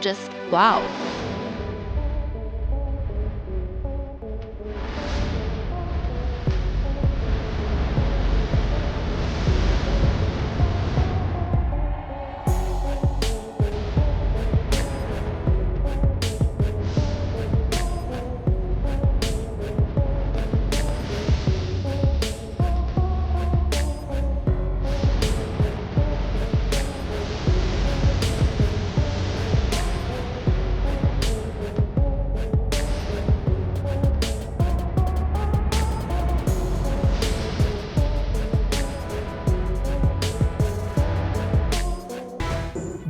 just wow.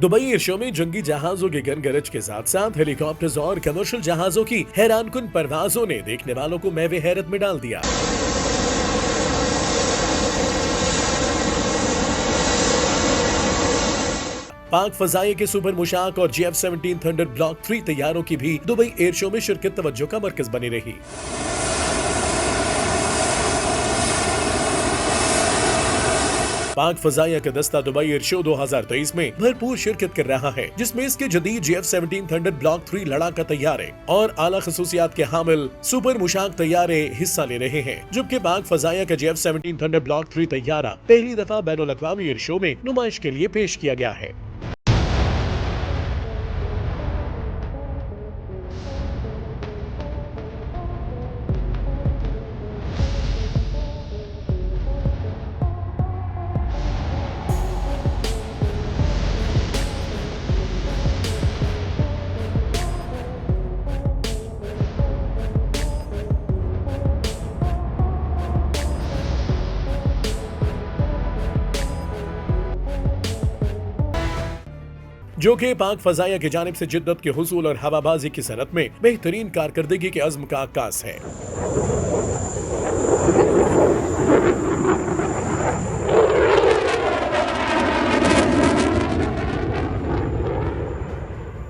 Dubai air show में जंगी जहाजों के गनगरज के साथ साथ हेलीकॉप्टर्स और कमर्शियल जहाजों की हैरानकुन परवाजों ने देखने वालों को मैवे हैरत में डाल दिया। पाक फजाइया के सुपर मुशाक और JF-17 थंडर ब्लॉक 3 तैयारों की भी दुबई एयर शो में शिरकत तवज्जो का मरकज बनी रही। पाक फजाइया का दस्ता दुबई एयर शो 2023 में भरपूर शिरकत कर रहा है, जिसमें इसके जदीद JF-17 थंडर ब्लॉक 3 लड़ाका तैयारे और आला खसूसियात के हामिल सुपर मुशाक तैयारे हिस्सा ले रहे हैं, जबकि पाक फजाइया का JF-17 थंडर ब्लॉक 3 तैयारा पहली दफा बैनुल अक़वामी एयर शो में नुमाइश के लिए पेश किया गया है। जो कि पाक फजाइया की जानिब से जिद्दत के हुसूल और हवाबाजी की सनत में बेहतरीन कारकर्दगी के अज़्म का आगाज है।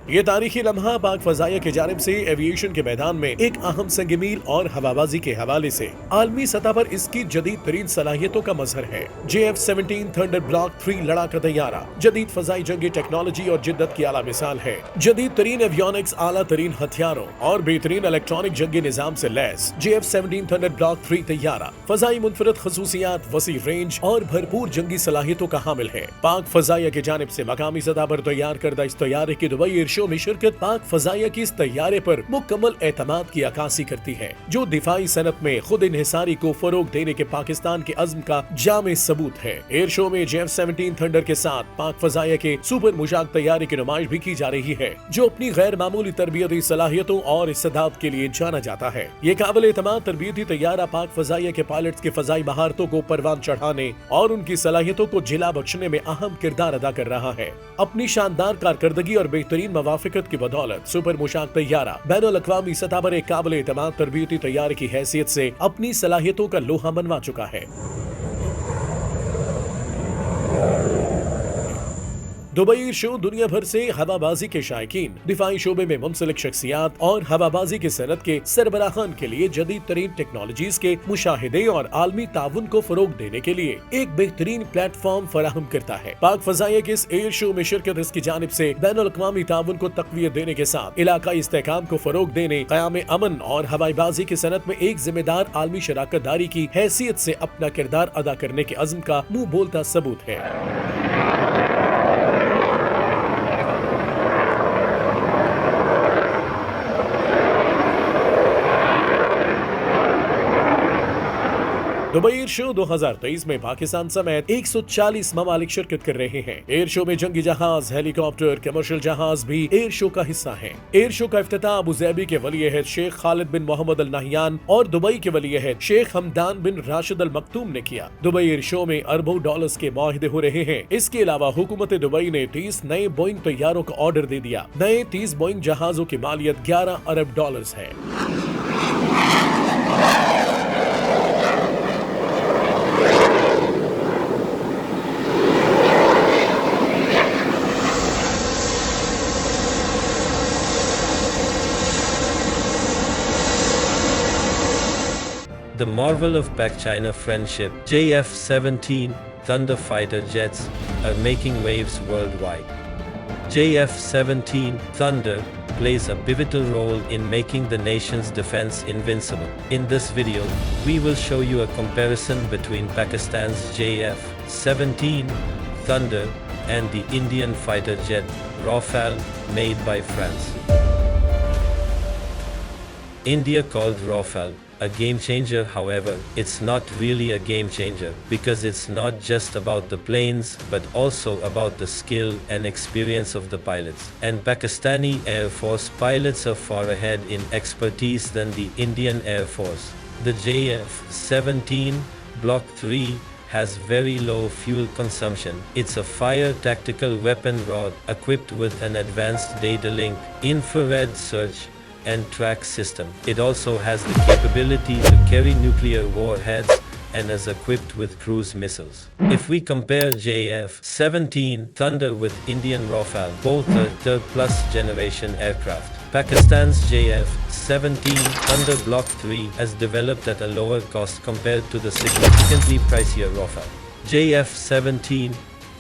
ये तारीखी लम्हा पाक फजाइया की जानिब से एविएशन के मैदान में एक अहम संगमील और हवाबाजी के हवाले से आलमी सतह पर इसकी जदीद तरीन सलाहियतों का मजहर है। JF-17 थंडर ब्लॉक 3 लड़ाका तैयारा जदीद फजाई जंगी टेक्नोलॉजी और जिद्दत की आला मिसाल है। जदीद तरीन एवियोनिक्स, आला तरीन हथियारों और बेहतरीन इलेक्ट्रॉनिक जंगी निजाम से लैस JF-17 थंडर ब्लॉक 3 तैयारा फजाई मुनफरद खसूसियात, वसी रेंज और भरपूर जंगी सलाहियतों का हामिल है। पाक फजाइया की जानिब से मकामी सतह पर तैयार करदा इस तैयारे की दुबई एयर शो में शिरकत पाक फजाइया की इस तैयारे पर मुकम्मल एतमाद की अक्कासी करती है, जो दिफाई सनत में खुद इन्हिसारी को फरोग देने के पाकिस्तान के अज़्म का जामे सबूत है। एयर शो में JF-17 थंडर के साथ पाक फजाइया के सुपर मुशाक तैयारे की नुमाइश भी की जा रही है, जो अपनी गैर मामूली तरबियती सलाहियतों और इस्तेदाद के लिए जाना जाता है। ये काबिल एतमाद तरबियती तैयारा पाक फजाइया के पायलट्स के फजाई महारतों को परवान चढ़ाने और उनकी सलाहियतों को जिला बख्शने में अहम किरदार अदा कर रहा है। अपनी शानदार कारकर्दगी और बेहतरीन मवाफिकत की बदौलत सुपर मुशाक तैयारा बैनुल अक़वामी सतह पर एक काबिल एतमाद तरबियती तैयारे की हैसियत से अपनी सलाहियतों का लोहा मनवा चुका है। दुबई एयर शो दुनिया भर से हवाबाजी के शायकीन, दिफाई शोबे में मुंसलिक शख्सियात और हवाबाजी की सनत के सरबराहान के लिए जदीद तरीन टेक्नोलॉजीज के मुशाहिदे और आलमी ताउन को फरोग देने के लिए एक बेहतरीन प्लेटफॉर्म फराहम करता है। पाक फजाइया के इस एयर शो में शिरकत इसकी जानिब से बैनुल अक़वामी ताउन को तक़वियत देने के साथ इलाकाई इस्तेहकाम को फरोग देने, क़याम अमन और हवाईबाजी की सनत में एक जिम्मेदार आलमी शराकत दारी की हैसियत से अपना किरदार अदा करने के अज़्म का मुंह बोलता सबूत है। दुबई एयर शो 2023 में पाकिस्तान समेत 140 ममालिक शिरकत कर रहे हैं। एयर शो में जंगी जहाज, हेलीकॉप्टर, कमर्शियल जहाज भी एयर शो का हिस्सा हैं। एयर शो का इफ्तिताह अबू ज़ैबी के वली अहद शेख खालिद बिन मोहम्मद अल नहयान और दुबई के वली अहद शेख हमदान बिन राशिद अल मकतूम ने किया। दुबई एयर शो में अरबों डॉलर्स के मुआहिदे हो रहे हैं। इसके अलावा हुकूमत दुबई ने 30 नए बोइंग तैयारों का ऑर्डर दे दिया। नए 30 बोइंग जहाजों की मालियत 11 अरब डॉलर्स है। The marvel of Pak-China friendship, JF-17 Thunder fighter jets are making waves worldwide. JF-17 Thunder plays a pivotal role in making the nation's defense invincible. In this video, we will show you a comparison between Pakistan's JF-17 Thunder and the Indian fighter jet Rafale made by France. India called Rafale a game changer. However, it's not really a game changer because it's not just about the planes but also about the skill and experience of the pilots. And Pakistani Air Force pilots are far ahead in expertise than the Indian Air Force. The JF-17 Block 3 has very low fuel consumption. It's a fire tactical weapon rod equipped with an advanced data link, infrared search, and track system. It also has the capability to carry nuclear warheads and is equipped with cruise missiles. If we compare JF-17 Thunder with Indian Rafale, both are third-plus generation aircraft. Pakistan's JF-17 Thunder Block 3 has developed at a lower cost compared to the significantly pricier Rafale. JF-17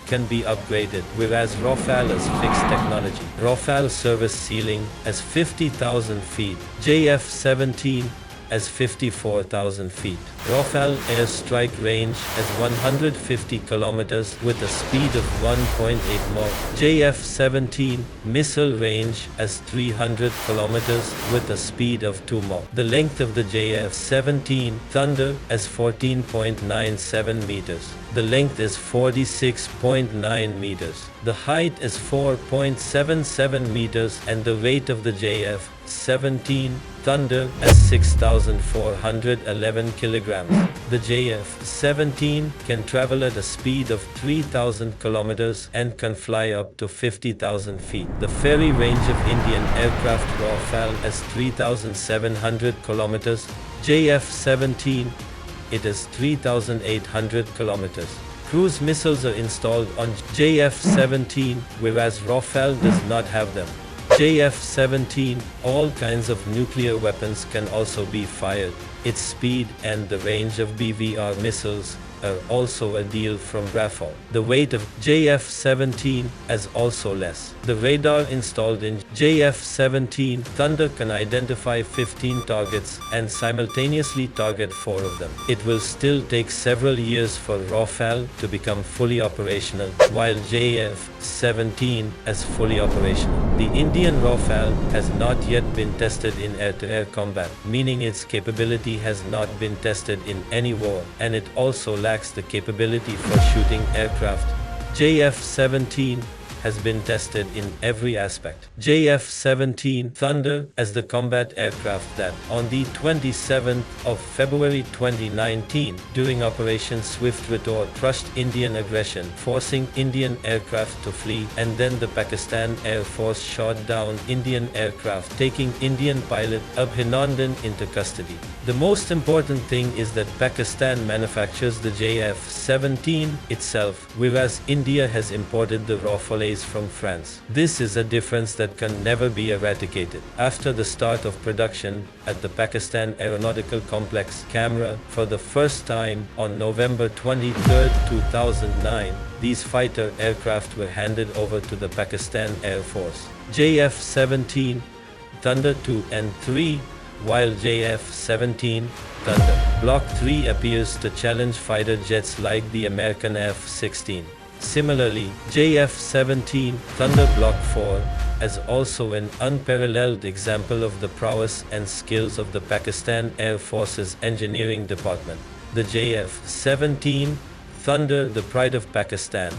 can be upgraded, whereas Rafale has fixed technology. Rafale service ceiling has 50,000 feet, JF-17 has 54,000 feet. Rafale airstrike range has 150 kilometers with a speed of 1.8 Mach. JF-17 missile range has 300 kilometers with a speed of 2 Mach. The length of the JF-17 Thunder is 14.97 meters. The length is 46.9 meters. The height is 4.77 meters and the weight of the JF-17 Thunder is 6,411 kilograms. The JF-17 can travel at a speed of 3,000 kilometers and can fly up to 50,000 feet. The ferry range of Indian aircraft Rafale is 3,700 kilometers. JF-17 it is 3,800 kilometers. Cruise missiles are installed on JF-17, whereas Rafale does not have them. JF-17, all kinds of nuclear weapons can also be fired. Its speed and the range of BVR missiles are also a deal from Rafale. The weight of JF-17 is also less. The radar installed in JF-17 Thunder can identify 15 targets and simultaneously target 4 of them. It will still take several years for Rafale to become fully operational, while JF-17 is fully operational. The Indian Rafale has not yet been tested in air-to-air combat, meaning its capability has not been tested in any war, and it also lacks the capability for shooting aircraft. JF-17 has been tested in every aspect. JF-17 Thunder as the combat aircraft that, on the 27th of February 2019, during Operation Swift Retort, crushed Indian aggression, forcing Indian aircraft to flee, and then the Pakistan Air Force shot down Indian aircraft, taking Indian pilot Abhinandan into custody. The most important thing is that Pakistan manufactures the JF-17 itself, whereas India has imported the Rafales from France. This is a difference that can never be eradicated. After the start of production at the Pakistan Aeronautical Complex, Camera, for the first time on November 23, 2009, these fighter aircraft were handed over to the Pakistan Air Force. JF-17 Thunder 2 and 3, while JF-17 Thunder Block 3 appears to challenge fighter jets like the American F-16. Similarly, JF-17 Thunder Block 4 is also an unparalleled example of the prowess and skills of the Pakistan Air Force's engineering department. The JF-17 Thunder, the pride of Pakistan,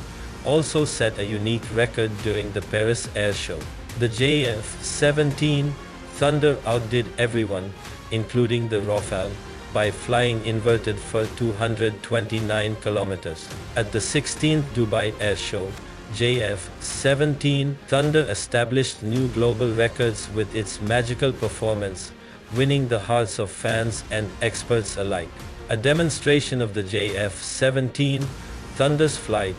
also set a unique record during the Paris Air Show. The JF-17 Thunder outdid everyone, including the Rafale, by flying inverted for 229 kilometers. At the 16th Dubai Air Show, JF-17 Thunder established new global records with its magical performance, winning the hearts of fans and experts alike. A demonstration of the JF-17 Thunder's flight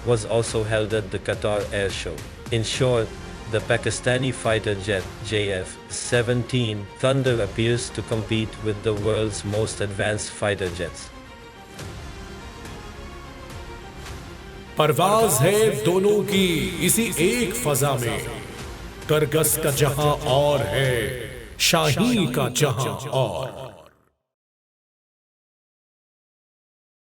was also held at the Qatar Air Show. In short, the Pakistani fighter jet JF-17 Thunder appears to compete with the world's most advanced fighter jets. परवाज है दोनों की इसी एक फजा में, करगस का जहां और है, शाही का जहां और।